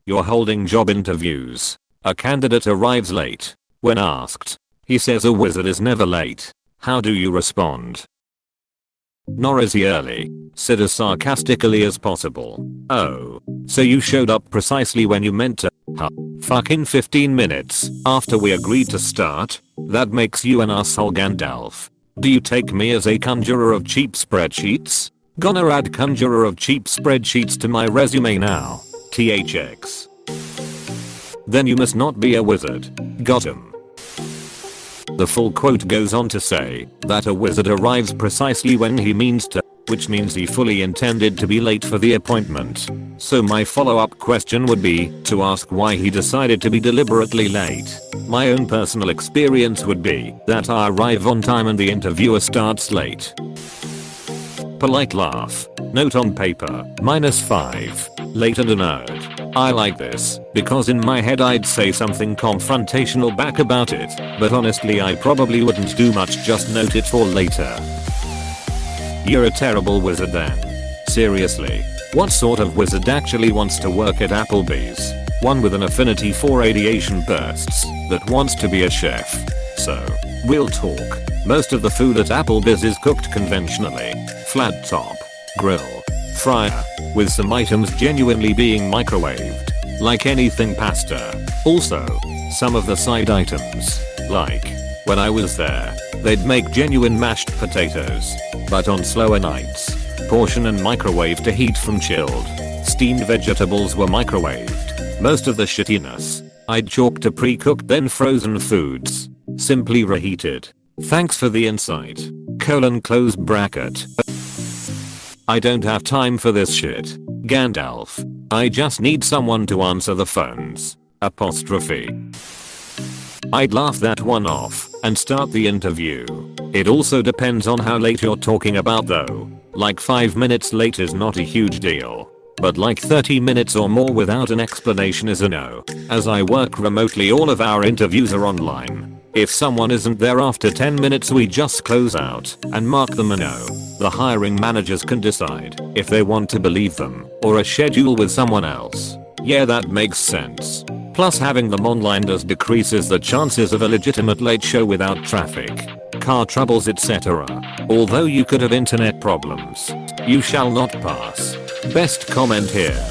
You're holding job interviews. A candidate arrives late. When asked, he says a wizard is never late. How do you respond? Nor is he early. Said as sarcastically as possible. Oh, so you showed up precisely when you meant to? Huh. Fucking 15 minutes after we agreed to start? That makes you an asshole, Gandalf. Do you take me as a conjurer of cheap spreadsheets? Gonna add conjurer of cheap spreadsheets to my resume now. THX. Then you must not be a wizard. Got him. The full quote goes on to say that a wizard arrives precisely when he means to, which means he fully intended to be late for the appointment. So my follow-up question would be to ask why he decided to be deliberately late. My own personal experience would be that I arrive on time and the interviewer starts late. Polite laugh. Note on paper, -5. Late and a nerd. I like this, because in my head I'd say something confrontational back about it, but honestly I probably wouldn't do much, just note it for later. You're a terrible wizard then. Seriously, what sort of wizard actually wants to work at Applebee's? One with an affinity for radiation bursts that wants to be a chef. So, real talk, most of the food at Applebee's is cooked conventionally. Flat top, grill, fryer, with some items genuinely being microwaved. Like anything pasta. Also, some of the side items, like, when I was there, they'd make genuine mashed potatoes. But on slower nights, portion and microwave to heat from chilled. Steamed vegetables were microwaved. Most of the shittiness, I'd chalk to pre-cooked then frozen foods. Simply reheated. Thanks for the insight. Close bracket. I don't have time for this shit. Gandalf. I just need someone to answer the phones. Apostrophe. I'd laugh that one off and start the interview. It also depends on how late you're talking about though. Like 5 minutes late is not a huge deal. But like 30 minutes or more without an explanation is a no. As I work remotely, all of our interviews are online. If someone isn't there after 10 minutes, we just close out and mark them a no. The hiring managers can decide if they want to believe them or a schedule with someone else. Yeah, that makes sense. Plus having them online does decreases the chances of a legitimate late show without traffic, car troubles, etc. Although you could have internet problems. You shall not pass. Best comment here.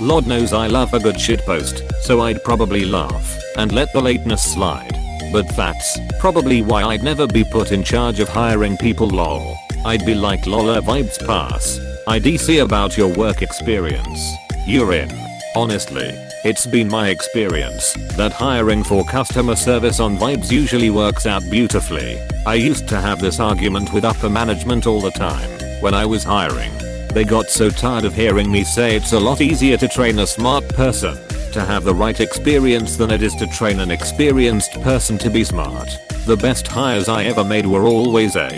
Lord knows I love a good shitpost, so I'd probably laugh and let the lateness slide. But that's probably why I'd never be put in charge of hiring people, lol. I'd be like, lola vibes pass. IDC about your work experience. You're in. Honestly, it's been my experience that hiring for customer service on Vibes usually works out beautifully. I used to have this argument with upper management all the time when I was hiring. They got so tired of hearing me say it's a lot easier to train a smart person to have the right experience than it is to train an experienced person to be smart. The best hires I ever made were always A,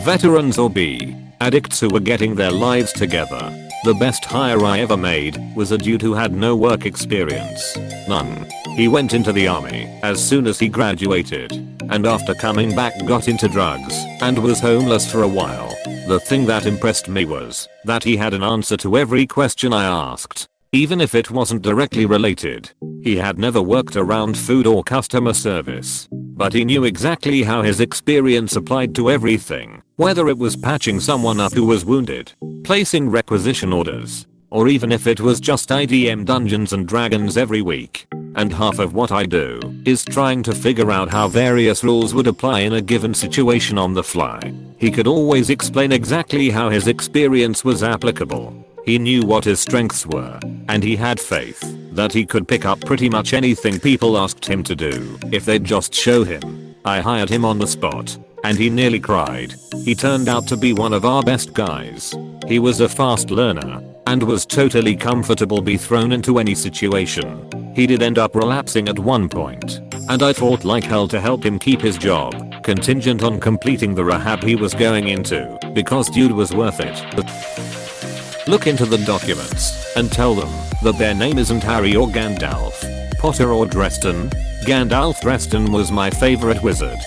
veterans, or B, addicts who were getting their lives together. The best hire I ever made was a dude who had no work experience. None. He went into the army as soon as he graduated, and after coming back got into drugs and was homeless for a while. The thing that impressed me was that he had an answer to every question I asked, even if it wasn't directly related. He had never worked around food or customer service, but he knew exactly how his experience applied to everything, whether it was patching someone up who was wounded, placing requisition orders, or even if it was just IDM Dungeons and Dragons every week. And half of what I do is trying to figure out how various rules would apply in a given situation on the fly. He could always explain exactly how his experience was applicable. He knew what his strengths were, and he had faith that he could pick up pretty much anything people asked him to do if they'd just show him. I hired him on the spot, and he nearly cried. He turned out to be one of our best guys. He was a fast learner and was totally comfortable be thrown into any situation. He did end up relapsing at one point, and I fought like hell to help him keep his job, contingent on completing the rehab he was going into, because dude was worth it. Look into the documents and tell them that their name isn't Harry or Gandalf, Potter or Dresden. Gandalf Dresden was my favorite wizard.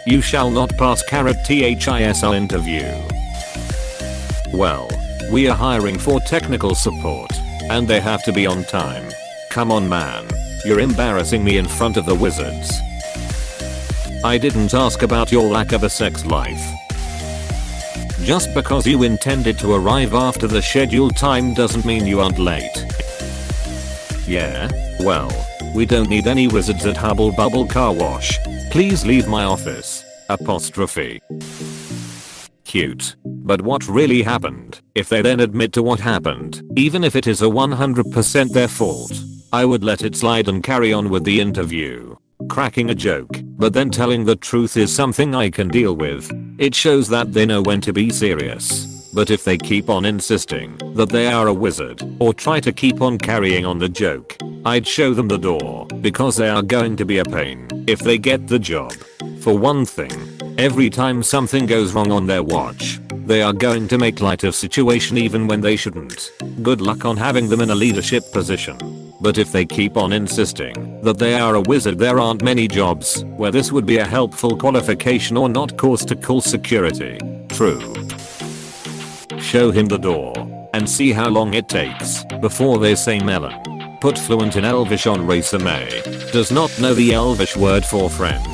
You shall not pass THISL interview. Well, we are hiring for technical support. And they have to be on time. Come on man. You're embarrassing me in front of the wizards. I didn't ask about your lack of a sex life. Just because you intended to arrive after the scheduled time doesn't mean you aren't late. Yeah, well, we don't need any wizards at Hubble Bubble Car Wash. Please leave my office. Apostrophe. Cute. But what really happened, if they then admit to what happened, even if it is a 100% their fault, I would let it slide and carry on with the interview. Cracking a joke, but then telling the truth is something I can deal with. It shows that they know when to be serious. But if they keep on insisting that they are a wizard, or try to keep on carrying on the joke, I'd show them the door, because they are going to be a pain if they get the job. For one thing, every time something goes wrong on their watch, they are going to make light of situation even when they shouldn't. Good luck on having them in a leadership position. But if they keep on insisting that they are a wizard, there aren't many jobs where this would be a helpful qualification or not cause to call security. True. Show him the door and see how long it takes before they say melon. Put fluent in Elvish on resume. Does not know the Elvish word for friend.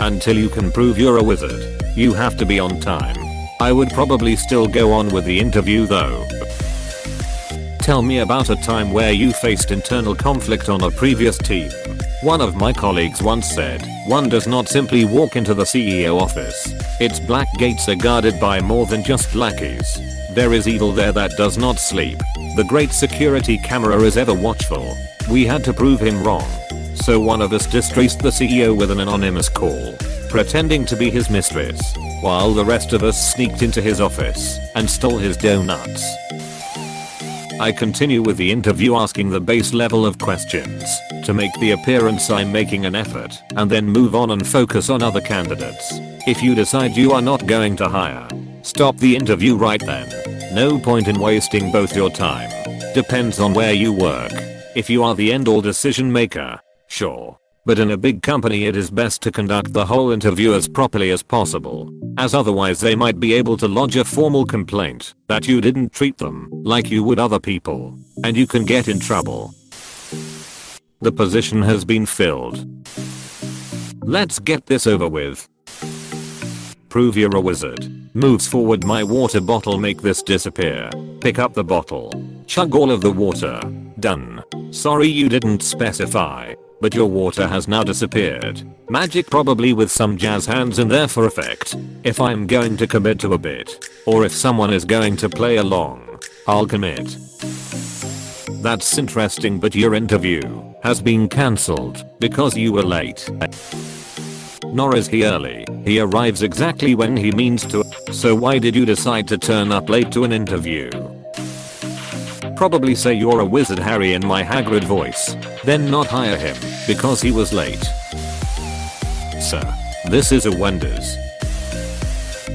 Until you can prove you're a wizard, you have to be on time. I would probably still go on with the interview though. Tell me about a time where you faced internal conflict on a previous team. One of my colleagues once said, one does not simply walk into the CEO office. Its black gates are guarded by more than just lackeys. There is evil there that does not sleep. The great security camera is ever watchful. We had to prove him wrong. So one of us distressed the CEO with an anonymous call, pretending to be his mistress, while the rest of us sneaked into his office and stole his donuts. I continue with the interview asking the base level of questions to make the appearance I'm making an effort, and then move on and focus on other candidates. If you decide you are not going to hire, stop the interview right then. No point in wasting both your time. Depends on where you work. If you are the end-all decision maker, sure. But in a big company it is best to conduct the whole interview as properly as possible, as otherwise they might be able to lodge a formal complaint that you didn't treat them like you would other people, and you can get in trouble. The position has been filled. Let's get this over with. Prove you're a wizard. Moves forward my water bottle, make this disappear. Pick up the bottle. Chug all of the water. Done. Sorry you didn't specify. But your water has now disappeared. Magic probably with some jazz hands in there for effect. If I'm going to commit to a bit, or if someone is going to play along, I'll commit. That's interesting, but your interview has been cancelled because you were late. Nor is he early. He arrives exactly when he means to. So why did you decide to turn up late to an interview? Probably say you're a wizard, Harry, in my Hagrid voice. Then not hire him because he was late. Sir, this is a Wendy's.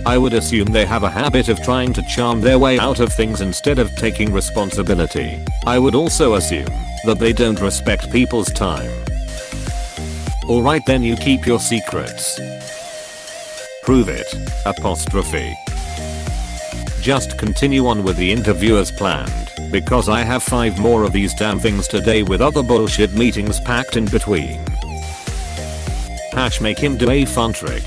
I would assume they have a habit of trying to charm their way out of things instead of taking responsibility. I would also assume that they don't respect people's time. Alright then, you keep your secrets. Prove it. Apostrophe. Just continue on with the interview as planned, because I have 5 more of these damn things today with other bullshit meetings packed in between. Make him do a fun trick.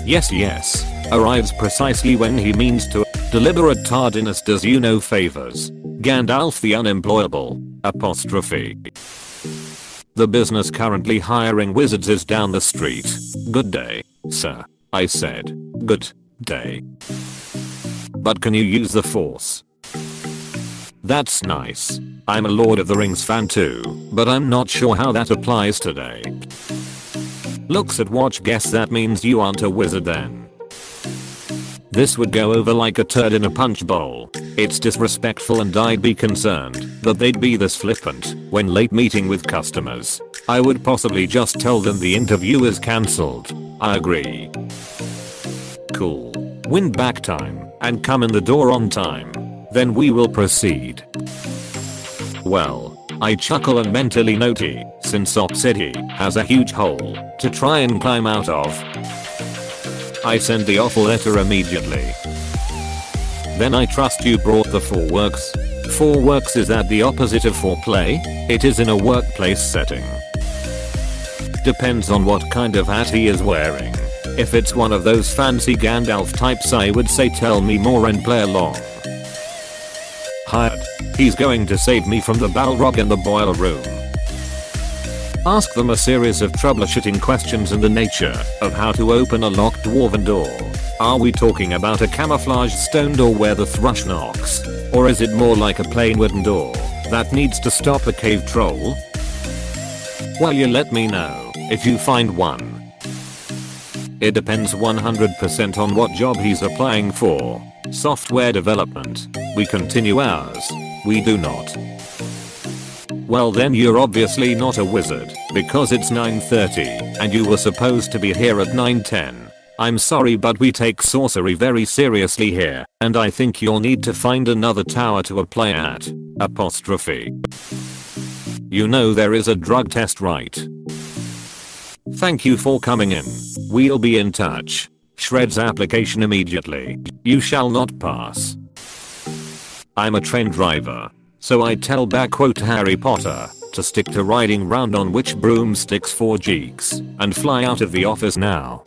Yes. Arrives precisely when he means to. Deliberate tardiness does you no favors. Gandalf the unemployable. Apostrophe. The business currently hiring wizards is down the street. Good day, sir. I said. Good day. But can you use the Force? That's nice. I'm a Lord of the Rings fan too, but I'm not sure how that applies today. Looks at watch, guess that means you aren't a wizard then. This would go over like a turd in a punch bowl. It's disrespectful, and I'd be concerned that they'd be this flippant when late meeting with customers. I would possibly just tell them the interview is cancelled. I agree. Cool. Win back time and come in the door on time. Then we will proceed. Well, I chuckle and mentally note since Op said he has a huge hole to try and climb out of. I send the offer letter immediately. Then I trust you brought the foreworks. Foreworks is at the opposite of foreplay. It is in a workplace setting. Depends on what kind of hat he is wearing. If it's one of those fancy Gandalf types, I would say tell me more and play along. Hired. He's going to save me from the Balrog in the boiler room. Ask them a series of troubleshooting questions in the nature of how to open a locked dwarven door. Are we talking about a camouflaged stone door where the thrush knocks? Or is it more like a plain wooden door that needs to stop a cave troll? Well, you let me know if you find one. It depends 100% on what job he's applying for. Software development. We continue ours. We do not. Well, then you're obviously not a wizard because it's 9:30 and you were supposed to be here at 9:10. I'm sorry, but we take sorcery very seriously here, and I think you'll need to find another tower to apply at. Apostrophe. You know there is a drug test, right? Thank you for coming in. We'll be in touch. Shreds application immediately. You shall not pass. I'm a train driver, so I tell back quote Harry Potter to stick to riding round on witch broomsticks for geeks and fly out of the office now.